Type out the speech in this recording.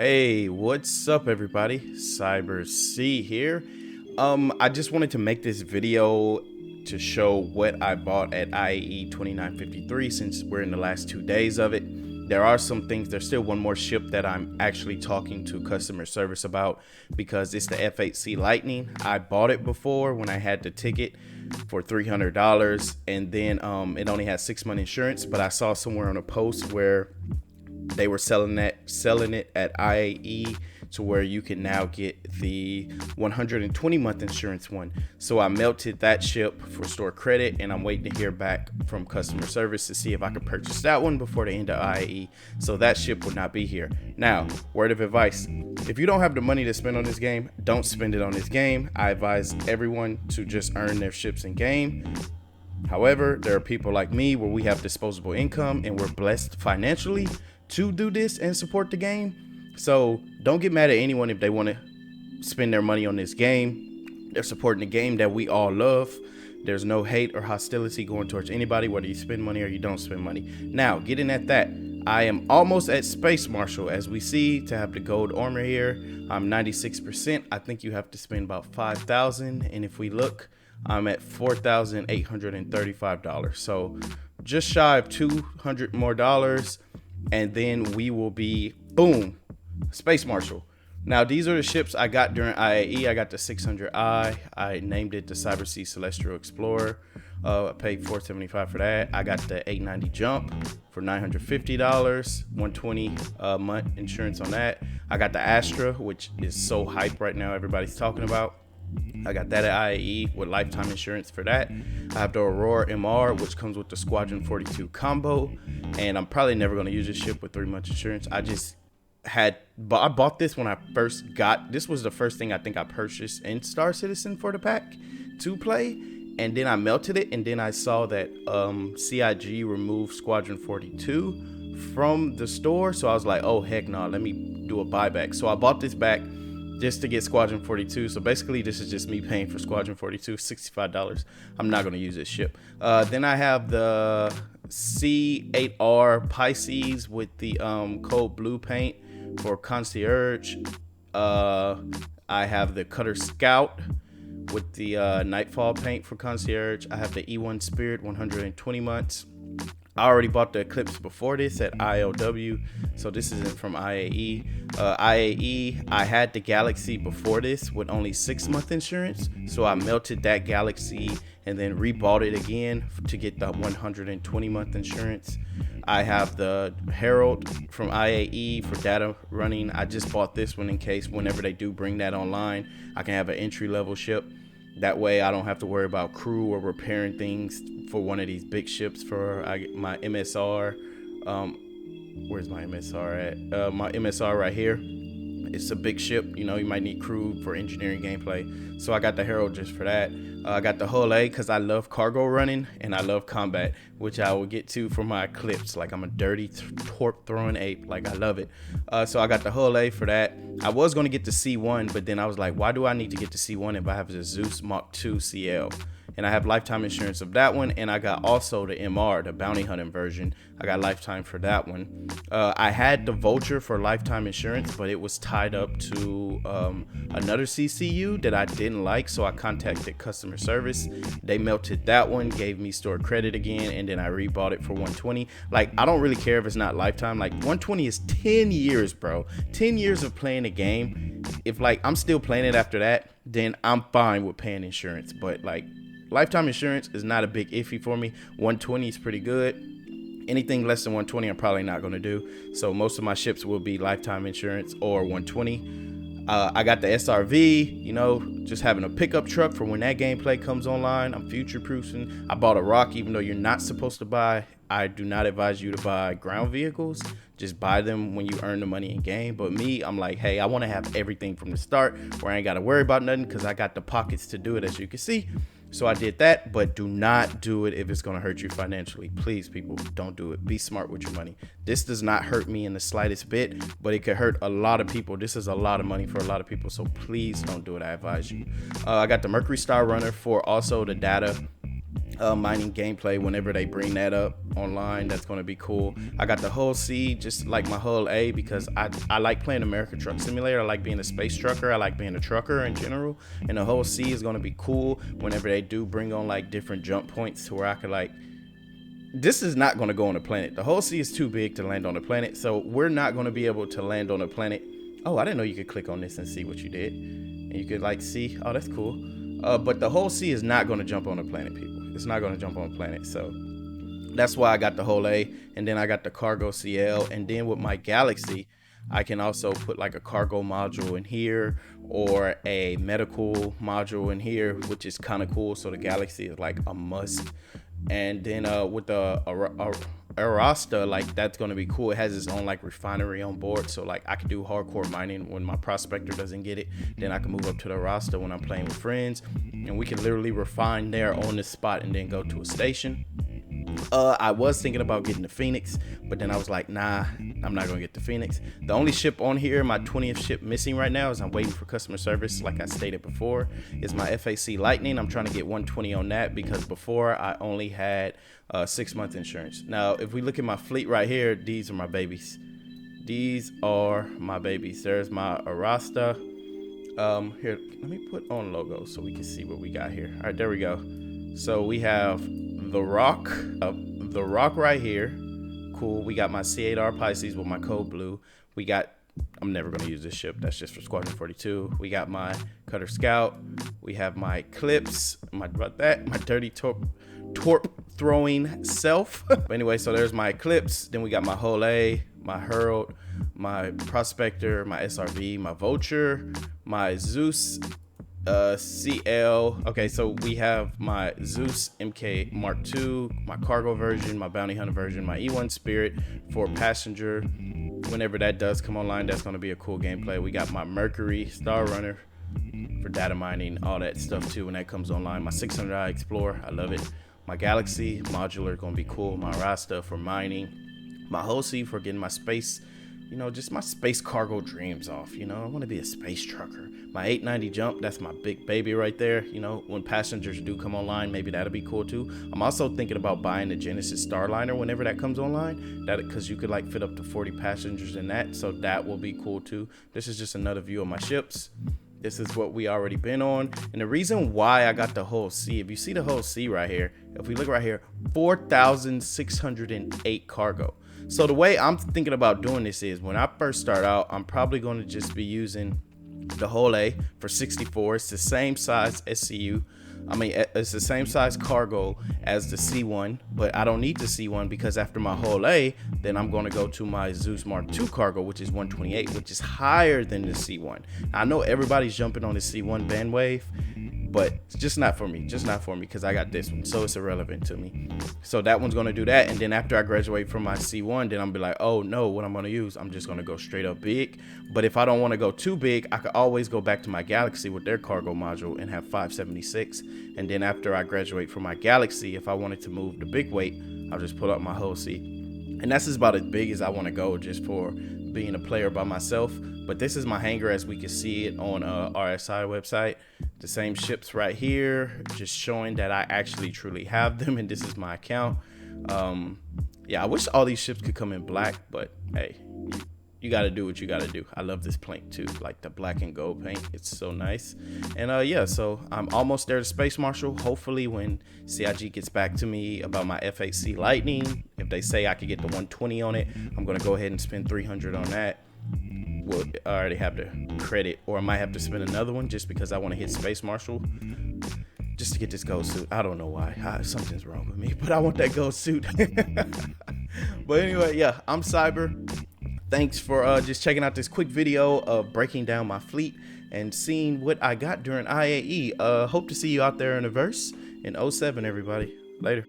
Hey, what's up everybody? Cyber C here. I just wanted to make this video to show what I bought at IAE 2953 since we're in the last 2 days of it. There are some things, there's still one more ship that I'm actually talking to customer service about because it's the F8C Lightning. I bought it before when I had the ticket for $300 and then it only had 6-month insurance, but I saw somewhere on a post where they were selling it at IAE to where you can now get the 120-month insurance one. So I melted that ship for store credit and I'm waiting to hear back from customer service to see if I could purchase that one before the end of IAE. So that ship will not be here. Now, word of advice, if you don't have the money to spend on this game, don't spend it on this game. I advise everyone to just earn their ships in game. However, there are people like me where we have disposable income and we're blessed financially to do this and support the game. So don't get mad at anyone if they want to spend their money on this game. They're supporting the game that we all love. There's no hate or hostility going towards anybody, whether you spend money or you don't spend money. Now, getting at that, I am almost at Space Marshal. As we see, to have the gold armor here, I'm 96%. I think you have to spend about $5,000. And if we look, I'm at $4,835. So just shy of $200 more dollars. And then we will be, boom, Space Marshal. Now, these are the ships I got during IAE. I got the 600i. I named it the Cyber Sea Celestial Explorer. I paid $475 for that. I got the 890 Jump for $950, 120 month insurance on that. I got the Astra, which is so hype right now. Everybody's talking about. I got that at IAE with lifetime insurance for that. I have the Aurora MR, which comes with the Squadron 42 combo, and I'm probably never going to use this ship with 3 months insurance. I bought this when I first got, this was the first thing I think I purchased in Star Citizen for the pack to play, and then I melted it, and then I saw that CIG removed Squadron 42 from the store, so I was like, oh heck no, let me do a buyback. So I bought this back just to get Squadron 42. So basically this is just me paying for Squadron 42, $65. I'm not going to use this ship. Then I have the C8R Pisces with the cold blue paint for concierge. I have the Cutter Scout with the Nightfall paint for concierge. I have the E1 Spirit 120 months. I already bought the Eclipse before this at ILW, so this isn't from IAE. IAE, I had the Galaxy before this with only 6-month insurance, so I melted that Galaxy and then rebought it again to get the 120-month insurance. I have the Herald from IAE for data running. I just bought this one in case whenever they do bring that online, I can have an entry-level ship. That way I don't have to worry about crew or repairing things for one of these big ships for my MSR. Where's my MSR at? My MSR right here. It's a big ship, you know, you might need crew for engineering gameplay. So I got the Herald just for that. I got the Hull A because I love cargo running and I love combat, which I will get to for my Eclipse. Like I'm a dirty torp throwing ape, like I love it. So I got the Hull A for that. I was going to get the C1, but then I was like, why do I need to get the C1 if I have the Zeus Mach 2 CL? And I have lifetime insurance of that one, and I got also the MR, the bounty hunting version. I got lifetime for that one. I had the Vulture for lifetime insurance, but it was tied up to another CCU that I didn't like, so I contacted customer service. They melted that one, gave me store credit again, and then I rebought it for 120. Like, I don't really care if it's not lifetime. Like, 120 is 10 years, bro. 10 years of playing the game. If like I'm still playing it after that, then I'm fine with paying insurance. But like, lifetime insurance is not a big iffy for me. 120 is pretty good. Anything less than 120 I'm probably not going to do. So most of my ships will be lifetime insurance or 120. I got the SRV, you know, just having a pickup truck for when that gameplay comes online. I'm future proofing. I bought a rock, even though you're not supposed to buy. I do not advise you to buy ground vehicles. Just buy them when you earn the money in game. But me, I'm like, hey, I want to have everything from the start where I ain't got to worry about nothing because I got the pockets to do it, as you can see. So I did that, but do not do it if it's going to hurt you financially. Please, people, don't do it. Be smart with your money. This does not hurt me in the slightest bit, but it could hurt a lot of people. This is a lot of money for a lot of people, so please don't do it. I advise you. I got the Mercury Star Runner for also the data mining gameplay whenever they bring that up online. That's going to be cool. I got the hull C, just like my hull A, because I like playing American Truck Simulator. I like being a space trucker. I like being a trucker in general. And the hull C is going to be cool whenever they do bring on like different jump points to where I could like, this is not going to go on a planet. The hull C is too big to land on a planet, so we're not going to be able to land on a planet. Oh, I didn't know you could click on this and see what you did. And you could like see, oh, that's cool. But the hull C is not going to jump on a planet, people. It's not going to jump on a planet. So that's why I got the hull A, and then I got the cargo CL. And then with my Galaxy, I can also put like a cargo module in here or a medical module in here, which is kind of cool. So the Galaxy is like a must. And then with the Arasta, like that's gonna be cool. It has its own like refinery on board, so like I can do hardcore mining when my prospector doesn't get it. Then I can move up to the Arasta when I'm playing with friends, and we can literally refine there on this spot and then go to a station. I was thinking about getting the Phoenix, but then I was like, nah, I'm not gonna get the Phoenix. The only ship on here, my 20th ship missing right now, is I'm waiting for customer service, like I stated before, is my FAC Lightning. I'm trying to get 120 on that because before I only had 6 months insurance. Now, if we look at my fleet right here, these are my babies. These are my babies. There's my Arasta. Here, let me put on logo so we can see what we got here. All right, there we go. So we have the Rock right here. Cool. We got my C8R Pisces with my code blue. We got, I'm never going to use this ship. That's just for Squadron 42. We got my Cutter Scout. We have my Eclipse. My dirty torp throwing self. But anyway, so there's my Eclipse. Then we got my Hull A, my Herald, my Prospector, my SRV, my Vulture, my Zeus CL. Okay, so we have my Zeus MK Mark II, my cargo version, my bounty hunter version, my E1 Spirit for passenger. Whenever that does come online, that's going to be a cool gameplay. We got my Mercury Star Runner for data mining, all that stuff too when that comes online. My 600i Explorer, I love it. My Galaxy modular going to be cool. My Rasta for mining. My Hosi for getting my space, you know, just my space cargo dreams off. You know, I want to be a space trucker. My 890 jump, that's my big baby right there. You know, when passengers do come online, maybe that'll be cool too. I'm also thinking about buying the Genesis Starliner whenever that comes online. That because you could like fit up to 40 passengers in that, so that will be cool too. This is just another view of my ships. This is what we already been on. And the reason why I got the Hull C, if you see the Hull C right here, if we look right here, 4,608 cargo. So the way I'm thinking about doing this is when I first start out, I'm probably going to just be using the Hull A for 64. It's the same size SCU. I mean, it's the same size cargo as the C1, but I don't need the C1 because after my Hull A, then I'm going to go to my Zeus Mark II cargo, which is 128, which is higher than the C1. I know everybody's jumping on the C1 bandwave, but it's just not for me. Just not for me because I got this one, so it's irrelevant to me. So that one's going to do that, and then after I graduate from my C1, then I'm be like, oh no, what I'm going to use? I'm just going to go straight up big. But if I don't want to go too big, I could always go back to my Galaxy with their cargo module and have 576. And then after I graduate from my Galaxy, if I wanted to move the big weight, I'll just pull up my Hull C. And that's about as big as I want to go just for being a player by myself. But this is my hangar as we can see it on RSI website. The same ships right here, just showing that I actually truly have them, and this is my account. Yeah, I wish all these ships could come in black, but hey, you got to do what you got to do. I love this paint too, like the black and gold paint. It's so nice. And yeah, so I'm almost there to Space Marshal. Hopefully when CIG gets back to me about my FAC Lightning, if they say I could get the 120 on it, I'm going to go ahead and spend 300 on that. Well, I already have the credit, or I might have to spend another one just because I want to hit Space Marshal just to get this gold suit. I don't know why. Something's wrong with me, but I want that gold suit. But anyway, yeah, I'm Cyber. Thanks for just checking out this quick video of breaking down my fleet and seeing what I got during IAE. Hope to see you out there in the verse in 07, everybody. Later.